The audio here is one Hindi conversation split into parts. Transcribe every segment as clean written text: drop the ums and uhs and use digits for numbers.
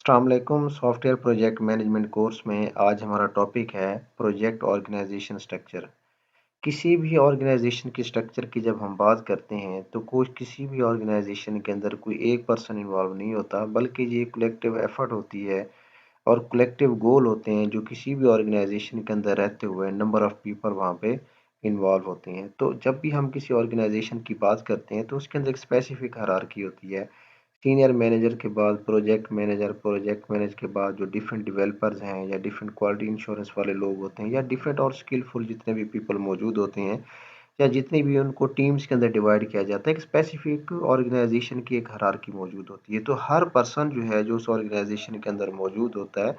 अस्सलाम वालेकुम। सॉफ्टवेयर प्रोजेक्ट मैनेजमेंट कोर्स में आज हमारा टॉपिक है प्रोजेक्ट ऑर्गेनाइजेशन स्ट्रक्चर। किसी भी ऑर्गेनाइजेशन की स्ट्रक्चर की जब हम बात करते हैं तो कोई किसी भी ऑर्गेनाइजेशन के अंदर कोई एक पर्सन इन्वॉल्व नहीं होता, बल्कि ये कलेक्टिव एफर्ट होती है और कलेक्टिव गोल होते हैं जो किसी भी ऑर्गेनाइजेशन के अंदर रहते हुए नंबर ऑफ पीपल वहाँ पे इन्वॉल्व होते हैं। तो जब भी हम किसी ऑर्गेनाइजेशन की बात करते हैं तो उसके अंदर एक स्पेसिफिक हायरार्की होती है। सीनियर मैनेजर के बाद प्रोजेक्ट मैनेजर, प्रोजेक्ट मैनेजर के बाद जो डिफरेंट डेवलपर्स हैं या डिफरेंट क्वालिटी इंश्योरेंस वाले लोग होते हैं या डिफरेंट और स्किलफुल जितने भी पीपल मौजूद होते हैं या जितनी भी उनको टीम्स के अंदर डिवाइड किया जाता है, एक स्पेसिफिक ऑर्गेनाइजेशन की एक हायरार्की मौजूद होती है। तो हर पर्सन जो है जो उस ऑर्गेनाइजेशन के अंदर मौजूद होता है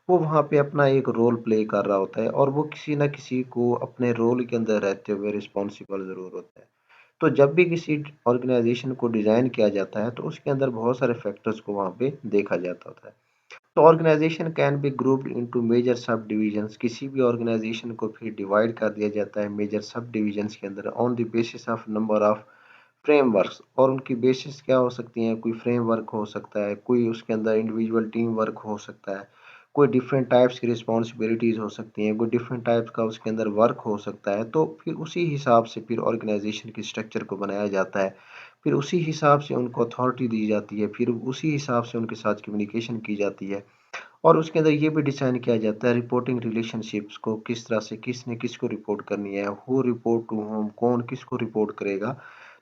वो वहाँ पे अपना एक रोल प्ले कर रहा होता है और वो किसी ना किसी को अपने रोल के अंदर रहते हुए रिस्पॉन्सिबल ज़रूर होता है। तो जब भी किसी ऑर्गेनाइजेशन को डिज़ाइन किया जाता है तो उसके अंदर बहुत सारे फैक्टर्स को वहाँ पे देखा जाता होता है। तो organisation can be grouped into major subdivisions. किसी भी ऑर्गेनाइजेशन को फिर डिवाइड कर दिया जाता है मेजर सब डिविजन्स के अंदर on the basis of number of frameworks. और उनकी बेसिस क्या हो सकती हैं? कोई फ्रेमवर्क हो सकता है, कोई उसके अंदर इंडिविजुअल टीम वर्क हो सकता है, कोई डिफरेंट टाइप्स की रिस्पॉन्सिबिलिटीज़ हो सकती हैं, कोई डिफरेंट टाइप्स का उसके अंदर वर्क हो सकता है। तो फिर उसी हिसाब से फिर ऑर्गेनाइजेशन की स्ट्रक्चर को बनाया जाता है, फिर उसी हिसाब से उनको अथॉरिटी दी जाती है, फिर उसी हिसाब से उनके साथ कम्युनिकेशन की जाती है और उसके अंदर ये भी डिसाइड किया जाता है रिपोर्टिंग रिलेशनशिप्स को किस तरह से किसने किसको रिपोर्ट करनी है, हु रिपोर्ट टू होम, कौन किसको रिपोर्ट करेगा।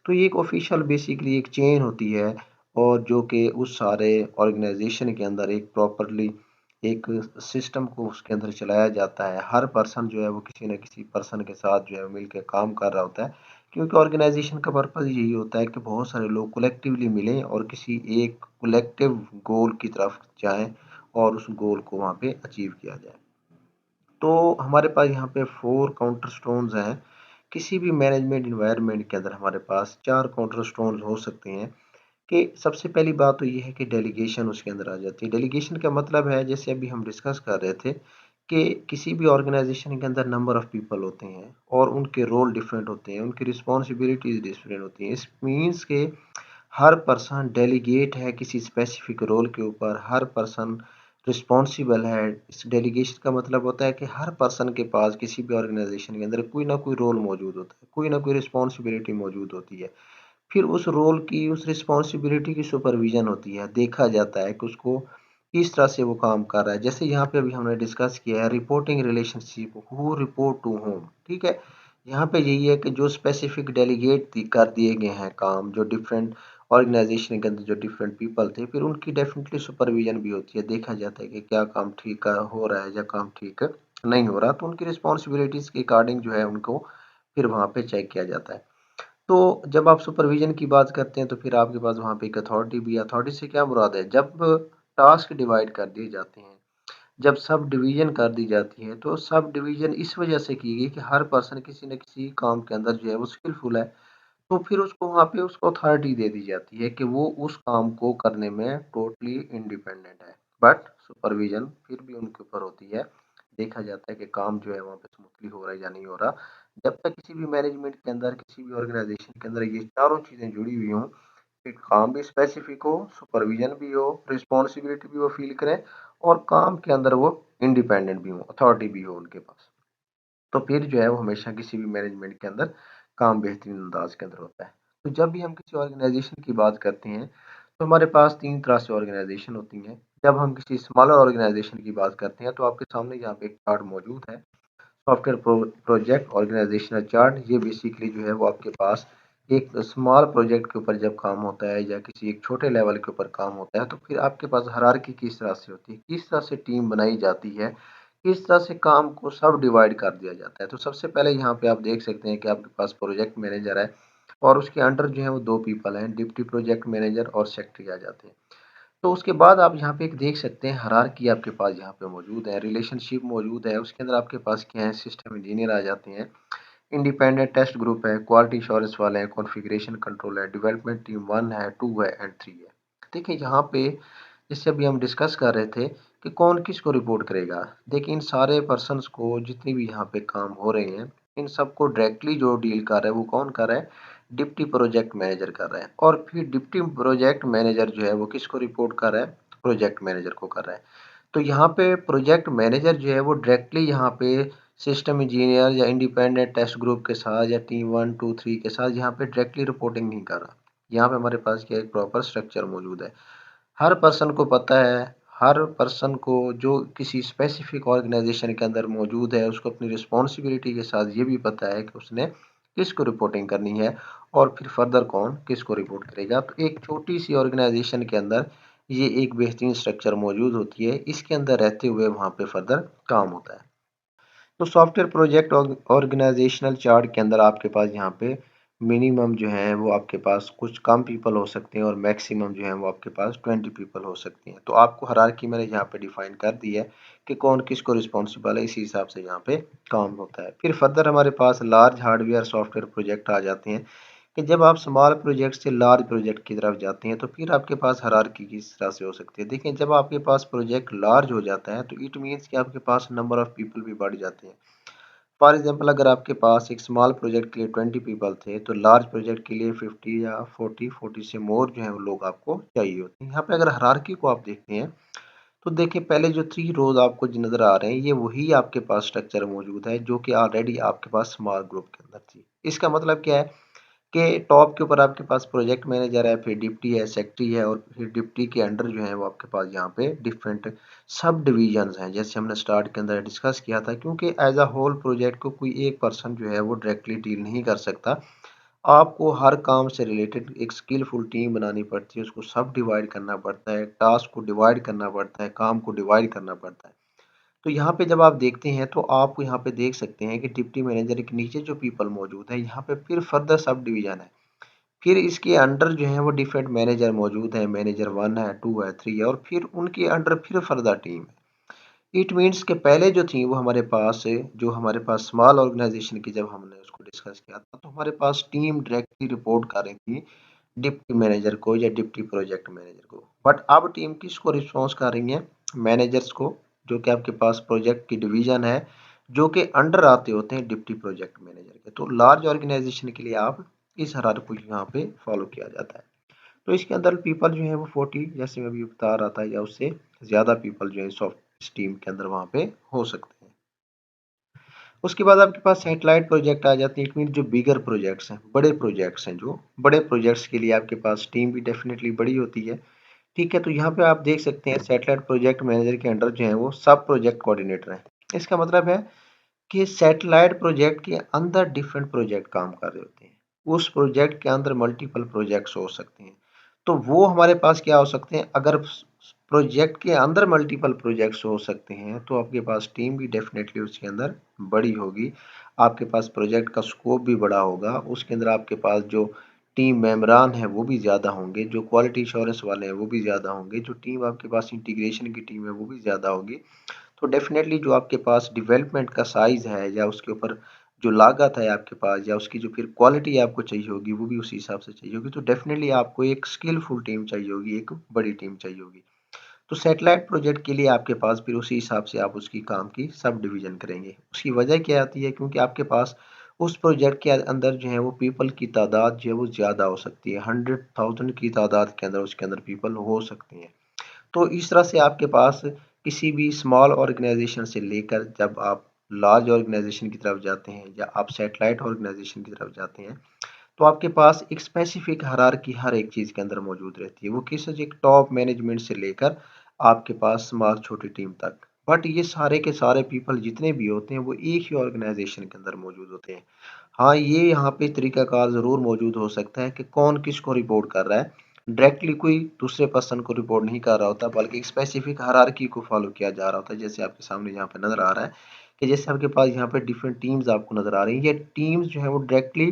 तो ये एक ऑफिशियल बेसिकली एक चेन होती है और जो कि उस सारे ऑर्गेनाइजेशन के अंदर एक प्रॉपरली एक सिस्टम को उसके अंदर चलाया जाता है। हर पर्सन जो है वो किसी न किसी पर्सन के साथ जो है मिलकर काम कर रहा होता है, क्योंकि ऑर्गेनाइजेशन का पर्पज़ यही होता है कि बहुत सारे लोग कलेक्टिवली मिलें और किसी एक कलेक्टिव गोल की तरफ जाएं और उस गोल को वहाँ पे अचीव किया जाए। तो हमारे पास यहाँ पे 4 काउंटर स्टोन्स हैं। किसी भी मैनेजमेंट एनवायरनमेंट के अंदर हमारे पास 4 काउंटर स्टोन्स हो सकते हैं कि सबसे पहली बात तो ये है कि डेलीगेशन उसके अंदर आ जाती है। डेलीगेशन का मतलब है, जैसे अभी हम डिस्कस कर रहे थे, कि किसी भी ऑर्गेनाइजेशन के अंदर नंबर ऑफ पीपल होते हैं और उनके रोल डिफरेंट होते हैं, उनकी रिस्पॉन्सिबिलिटीज़ डिफरेंट होती हैं। इस मीन्स के हर पर्सन डेलीगेट है किसी स्पेसिफिक रोल के ऊपर, हर पर्सन रिस्पॉन्सिबल है। इस डेलीगेशन का मतलब होता है कि हर पर्सन के पास किसी भी ऑर्गेनाइजेशन के अंदर कोई ना कोई रोल मौजूद होता है, कोई ना कोई रिस्पॉन्सिबिलिटी मौजूद होती है। फिर उस रोल की, उस रिस्पॉन्सिबिलिटी की सुपरविजन होती है, देखा जाता है कि उसको किस तरह से वो काम कर रहा है। जैसे यहाँ पे अभी हमने डिस्कस किया है reporting relationship, who report to whom, ठीक है। यहाँ पे यही है कि जो स्पेसिफिक डेलीगेट कर दिए गए हैं काम, जो डिफरेंट ऑर्गेनाइजेशन के अंदर जो डिफरेंट पीपल थे, फिर उनकी डेफिनेटली सुपरविजन भी होती है। देखा जाता है कि क्या काम ठीक हो रहा है या काम ठीक नहीं हो रहा, तो उनकी रिस्पॉन्सिबिलिटीज के अकॉर्डिंग जो है उनको फिर वहाँ पे चेक किया जाता है। तो जब आप सुपरविज़न की बात करते हैं तो फिर आपके पास वहाँ पे एक अथॉरिटी भी है। अथॉरिटी से क्या मुराद है? जब टास्क डिवाइड कर दिए जाते हैं, जब सब डिवीज़न कर दी जाती है, तो सब डिवीज़न इस वजह से की गई कि हर पर्सन किसी न किसी काम के अंदर जो है वो स्किलफुल है। तो फिर उसको वहाँ पे उसको अथॉरिटी दे दी जाती है कि वो उस काम को करने में टोटली इंडिपेंडेंट है। बट सुपरविज़न फिर भी उनके ऊपर होती है। देखा जाता है कि काम जो है वहाँ पे स्मूथली हो रहा है या नहीं हो रहा। जब तक किसी भी मैनेजमेंट के अंदर, किसी भी ऑर्गेनाइजेशन के अंदर ये चारों चीज़ें जुड़ी हुई हों, कि काम भी स्पेसिफिक हो, सुपरविज़न भी हो, रिस्पॉन्सिबिलिटी भी वो फ़ील करें और काम के अंदर वो इंडिपेंडेंट भी हों, अथॉरिटी भी हो उनके पास। तो फिर जो है वो हमेशा किसी भी मैनेजमेंट के अंदर काम बेहतरीन अंदाज के अंदर होता है। तो जब भी हम किसी ऑर्गेनाइजेशन की बात करते हैं तो हमारे पास 3 तरह से ऑर्गेनाइजेशन होती हैं। जब हम किसी स्मॉलर ऑर्गेनाइजेशन की बात करते हैं तो आपके सामने यहाँ पे एक चार्ट मौजूद है, सॉफ्टवेयर प्रोजेक्ट ऑर्गेनाइजेशनल चार्ट। ये बेसिकली जो है वो आपके पास एक स्मॉल प्रोजेक्ट के ऊपर जब काम होता है या किसी एक छोटे लेवल के ऊपर काम होता है तो फिर आपके पास हायरार्की किस तरह से होती है, किस तरह से टीम बनाई जाती है, किस तरह से काम को सब डिवाइड कर दिया जाता है। तो सबसे पहले यहाँ पे आप देख सकते हैं कि आपके पास प्रोजेक्ट मैनेजर है और उसके अंडर जो है वो 2 पीपल हैं, डिप्टी प्रोजेक्ट मैनेजर और सेक्रेटरी आ जाते हैं। तो उसके बाद आप यहाँ पे एक देख सकते हैं हायरार्की आपके पास यहाँ पे मौजूद है, रिलेशनशिप मौजूद है। उसके अंदर आपके पास क्या है, सिस्टम इंजीनियर आ जाते हैं, इंडिपेंडेंट टेस्ट ग्रुप है, क्वालिटी एश्योरेंस वाले हैं, कॉन्फ़िगरेशन कंट्रोल है, डेवलपमेंट टीम 1 है, 2 है एंड 3 है। देखिए यहाँ पे जैसे अभी हम डिस्कस कर रहे थे कि कौन किसको रिपोर्ट करेगा। देखिए इन सारे पर्सन्स को जितने भी यहाँ पे काम हो रहे हैं, इन सबको डायरेक्टली जो डील कर रहा है वो कौन कर रहा है? डिप्टी प्रोजेक्ट मैनेजर कर रहा है। और फिर डिप्टी प्रोजेक्ट मैनेजर जो है वो किसको रिपोर्ट कर रहा है? प्रोजेक्ट मैनेजर को कर रहा है। तो यहाँ पे प्रोजेक्ट मैनेजर जो है वो डायरेक्टली यहाँ पे सिस्टम इंजीनियर या इंडिपेंडेंट टेस्ट ग्रुप के साथ या टीम 1, 2, 3 के साथ यहाँ पे डायरेक्टली रिपोर्टिंग नहीं कर रहा। यहाँ पे हमारे पास क्या एक प्रॉपर स्ट्रक्चर मौजूद है। हर पर्सन को पता है, हर पर्सन को जो किसी स्पेसिफिक ऑर्गेनाइजेशन के अंदर मौजूद है उसको अपनी रिस्पॉन्सिबिलिटी के साथ ये भी पता है कि उसने किसको रिपोर्टिंग करनी है और फिर फर्दर कौन किसको रिपोर्ट करेगा। तो एक छोटी सी ऑर्गेनाइजेशन के अंदर ये एक बेहतरीन स्ट्रक्चर मौजूद होती है, इसके अंदर रहते हुए वहाँ पे फर्दर काम होता है। तो सॉफ्टवेयर प्रोजेक्ट ऑर्गेनाइजेशनल चार्ट के अंदर आपके पास यहाँ पे मिनिमम जो है वो आपके पास कुछ कम पीपल हो सकते हैं और मैक्सिमम जो है वो आपके पास 20 पीपल हो सकते हैं। तो आपको हायरार्की मैंने यहाँ पे डिफाइन कर दी है कि कौन किसको रिस्पॉन्सिबल है, इसी हिसाब से यहाँ पे काम होता है। फिर फर्दर हमारे पास लार्ज हार्डवेयर सॉफ्टवेयर प्रोजेक्ट आ जाते हैं कि जब आप स्मॉल प्रोजेक्ट से लार्ज प्रोजेक्ट की तरफ जाते हैं तो फिर आपके पास हायरार्की किस तरह से हो सकती है। देखिए, जब आपके पास प्रोजेक्ट लार्ज हो जाता है तो इट मीन्स कि आपके पास नंबर ऑफ पीपल भी बढ़ जाते हैं। फॉर एग्जांपल, अगर आपके पास एक स्मॉल प्रोजेक्ट के लिए 20 पीपल थे तो लार्ज प्रोजेक्ट के लिए 50 या 40 से मोर जो है वो लोग आपको चाहिए होते हैं। यहाँ पे अगर हायरार्की को आप देखते हैं तो देखिए, पहले जो 3 रोज आपको जो नजर आ रहे हैं ये वही आपके पास स्ट्रक्चर मौजूद है जो कि ऑलरेडी आपके पास स्मॉल ग्रुप के अंदर थी। इसका मतलब क्या है कि टॉप के ऊपर आपके पास प्रोजेक्ट मैनेजर है, फिर डिप्टी है, सेक्रेटरी है और फिर डिप्टी के अंडर जो है वो आपके पास यहाँ पे डिफरेंट सब डिविजन्स हैं, जैसे हमने स्टार्ट के अंदर डिस्कस किया था। क्योंकि एज अ होल प्रोजेक्ट को कोई एक पर्सन जो है वो डायरेक्टली डील नहीं कर सकता। आपको हर काम से रिलेटेड एक स्किलफुल टीम बनानी पड़ती है, उसको सब डिवाइड करना पड़ता है, टास्क को डिवाइड करना पड़ता है, काम को डिवाइड करना पड़ता है। तो यहाँ पे जब आप देखते हैं तो आप यहाँ पे देख सकते हैं कि डिप्टी मैनेजर के नीचे जो पीपल मौजूद है यहाँ पे फिर फर्दर सब डिवीजन है। फिर इसके अंडर जो है वो डिफरेंट मैनेजर मौजूद है, मैनेजर 1 है, 2 है, 3 है और फिर उनके अंडर फिर फर्दर टीम है। इट मीन्स के पहले जो थी वो हमारे पास जो हमारे पास स्मॉल ऑर्गेनाइजेशन की जब हमने उसको डिस्कस किया था तो हमारे पास टीम डायरेक्टली रिपोर्ट कर रही थी डिप्टी मैनेजर को या डिप्टी प्रोजेक्ट मैनेजर को। बट अब टीम किसको रिस्पॉन्स कर रही है? मैनेजर्स को, जो कि आपके पास प्रोजेक्ट की डिवीजन है, जो कि अंडर आते होते हैं डिप्टी प्रोजेक्ट मैनेजर के। तो लार्ज ऑर्गेनाइजेशन के लिए आप इस हरार को यहाँ पे फॉलो किया जाता है। तो इसके अंदर पीपल जो है वो 40 जैसे मैं अभी बता रहा था या उससे ज़्यादा पीपल जो है सॉफ्ट टीम के अंदर वहाँ पे हो सकते हैं। उसके बाद आपके पास सैटेलाइट प्रोजेक्ट आ जाते हैं। इट मीन जो बिगर प्रोजेक्ट्स हैं, बड़े प्रोजेक्ट्स हैं, जो बड़े प्रोजेक्ट्स के लिए आपके पास टीम भी डेफिनेटली बड़ी होती है। ठीक है, तो यहाँ पे आप देख सकते हैं सैटेलाइट प्रोजेक्ट मैनेजर के अंडर जो है वो सब प्रोजेक्ट कोऑर्डिनेटर है। इसका मतलब है कि सैटेलाइट प्रोजेक्ट के अंदर डिफरेंट प्रोजेक्ट काम कर रहे होते हैं। उस प्रोजेक्ट के अंदर मल्टीपल प्रोजेक्ट्स हो सकते हैं। तो वो हमारे पास क्या हो सकते हैं? अगर प्रोजेक्ट के अंदर मल्टीपल प्रोजेक्ट्स हो सकते हैं तो आपके पास टीम भी डेफिनेटली उसके अंदर बड़ी होगी। आपके पास प्रोजेक्ट का स्कोप भी बड़ा होगा। उसके अंदर आपके पास जो टीम मेंबरान है वो भी ज़्यादा होंगे, जो क्वालिटी इंश्योरेंस वाले हैं वो भी ज़्यादा होंगे, जो टीम आपके पास इंटीग्रेशन की टीम है वो भी ज़्यादा होगी। तो डेफिनेटली जो आपके पास डेवलपमेंट का साइज़ है या उसके ऊपर जो लागत है आपके पास या उसकी जो फिर क्वालिटी आपको चाहिए होगी वो भी उसी हिसाब से चाहिए होगी। तो डेफिनेटली आपको एक स्किलफुल टीम चाहिए होगी, एक बड़ी टीम चाहिए होगी। तो सैटेलाइट प्रोजेक्ट के लिए आपके पास फिर उसी हिसाब से आप उसकी काम की सब डिवीजन करेंगे। उसकी वजह क्या आती है? क्योंकि आपके पास उस प्रोजेक्ट के अंदर जो है वो पीपल की तादाद जो है वो ज़्यादा हो सकती है। 100,000 की तादाद के अंदर उसके अंदर पीपल हो सकते हैं। तो इस तरह से आपके पास किसी भी स्मॉल ऑर्गेनाइजेशन से लेकर जब आप लार्ज ऑर्गेनाइजेशन की तरफ जाते हैं या आप सैटेलाइट ऑर्गेनाइजेशन की तरफ जाते हैं तो आपके पास एक स्पेसिफिक हायरार्की हर एक चीज़ के अंदर मौजूद रहती है। वो किस एक टॉप मैनेजमेंट से लेकर आपके पास स्मॉल छोटी टीम तक। बट ये सारे के सारे पीपल जितने भी होते हैं वो एक ही ऑर्गेनाइजेशन के अंदर मौजूद होते हैं। हाँ, ये यहाँ पे तरीकाकार ज़रूर मौजूद हो सकता है कि कौन किसको रिपोर्ट कर रहा है। डायरेक्टली कोई दूसरे पर्सन को रिपोर्ट नहीं कर रहा होता बल्कि एक स्पेसिफिक हायरार्की को फॉलो किया जा रहा होता है। जैसे आपके सामने यहाँ पे नज़र आ रहा है कि जैसे आपके पास यहाँ पे डिफरेंट टीम्स आपको नज़र आ रही हैं। ये टीम्स जो है वो डायरेक्टली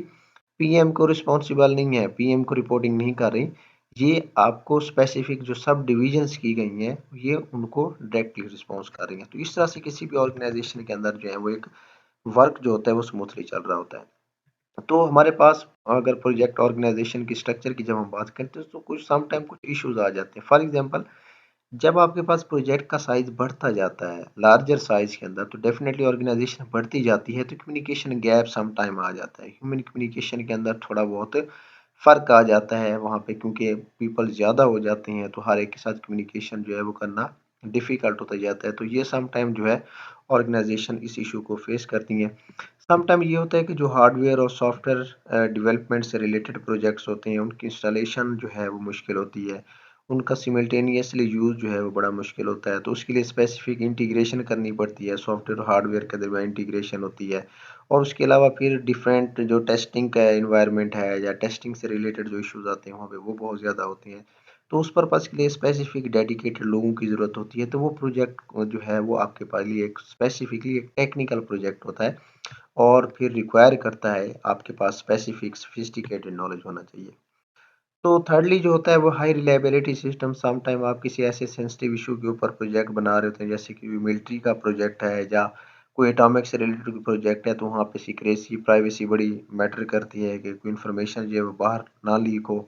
पीएम को रिस्पॉन्सिबल नहीं है, पीएम को रिपोर्टिंग नहीं कर रही। ये आपको स्पेसिफिक जो सब डिविजन्स की गई हैं, ये उनको डायरेक्टली रिस्पॉन्स कर रही हैं। तो इस तरह से किसी भी ऑर्गेनाइजेशन के अंदर जो है वो एक वर्क जो होता है वो स्मूथली चल रहा होता है। तो हमारे पास अगर प्रोजेक्ट ऑर्गेनाइजेशन की स्ट्रक्चर की जब हम बात करते हैं तो कुछ सम टाइम कुछ इश्यूज आ जाते हैं। फॉर एग्जांपल, जब आपके पास प्रोजेक्ट का साइज बढ़ता जाता है लार्जर साइज के अंदर तो डेफिनेटली ऑर्गेनाइजेशन बढ़ती जाती है तो कम्युनिकेशन गैप सम टाइम आ जाता है। ह्यूमन कम्युनिकेशन के अंदर थोड़ा बहुत फ़र्क आ जाता है वहाँ पे, क्योंकि पीपल ज़्यादा हो जाते हैं तो हर एक के साथ कम्युनिकेशन जो है वो करना डिफ़िकल्ट होता जाता है। तो ये सम टाइम जो है ऑर्गेनाइज़ेशन इस इश्यू को फ़ेस करती हैं। सम टाइम ये होता है कि जो हार्डवेयर और सॉफ्टवेयर डेवलपमेंट से रिलेटेड प्रोजेक्ट्स होते हैं, उनकी इंस्टॉलेशन जो है वो मुश्किल होती है। उनका सिमल्टेनियसली यूज़ जो है वो बड़ा मुश्किल होता है। तो उसके लिए स्पेसिफ़िक इंटीग्रेशन करनी पड़ती है, सॉफ्टवेयर और हार्डवेयर के दरमियान इंटीग्रेशन होती है। और उसके अलावा फिर डिफरेंट जो टेस्टिंग का एनवायरनमेंट है या टेस्टिंग से रिलेटेड जो इश्यूज़ आते हैं वहाँ पे, वो बहुत ज़्यादा होते हैं। तो उस पर्पज़ के लिए स्पेसिफ़िक डेडिकेटेड लोगों की ज़रूरत होती है। तो वो प्रोजेक्ट जो है वो आपके पास लिए एक स्पेसिफ़िकली एक टेक्निकल प्रोजेक्ट होता है और फिर रिक्वायर करता है आपके पास स्पेसिफ़िक सोफिस्टिकेटेड नॉलेज होना चाहिए। तो थर्डली जो होता है वो high reliability system. Some time आप किसी ऐसे सेंसिटिव इशू के ऊपर प्रोजेक्ट बना रहे होते हैं, जैसे कि मिलिट्री का प्रोजेक्ट है या कोई एटॉमिक से रिलेटेड कोई प्रोजेक्ट है, तो वहाँ पे सिक्रेसी प्राइवेसी बड़ी मैटर करती है कि कोई इन्फॉर्मेशन जो है वो बाहर ना लीक हो।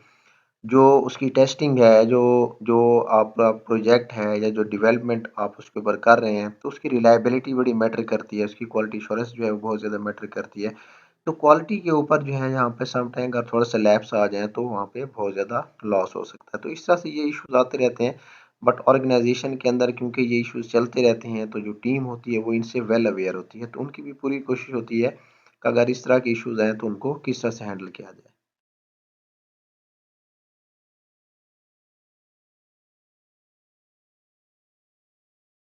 जो उसकी टेस्टिंग है, जो जो आपका प्रोजेक्ट है या जो डेवलपमेंट आप उसके ऊपर कर रहे हैं, तो उसकी रिलायबिलिटी बड़ी मैटर करती है, उसकी क्वालिटी एश्योरेंस जो है वो बहुत ज़्यादा मैटर करती है। तो क्वालिटी के ऊपर जो है यहाँ पे सम टाइम अगर थोड़ा-सा लैप्स आ जाए तो वहाँ पे बहुत ज़्यादा लॉस हो सकता है। तो इस तरह से ये इश्यूज़ आते रहते हैं, बट ऑर्गेनाइज़ेशन के अंदर क्योंकि ये इश्यूज़ चलते रहते हैं, तो जो टीम होती है वो इनसे वेल अवेयर होती है। तो उनकी भी पूरी कोशिश होती है कि अगर इस तरह के इश्यूज़ आएँ तो उनको किस तरह से हैंडल किया जाए।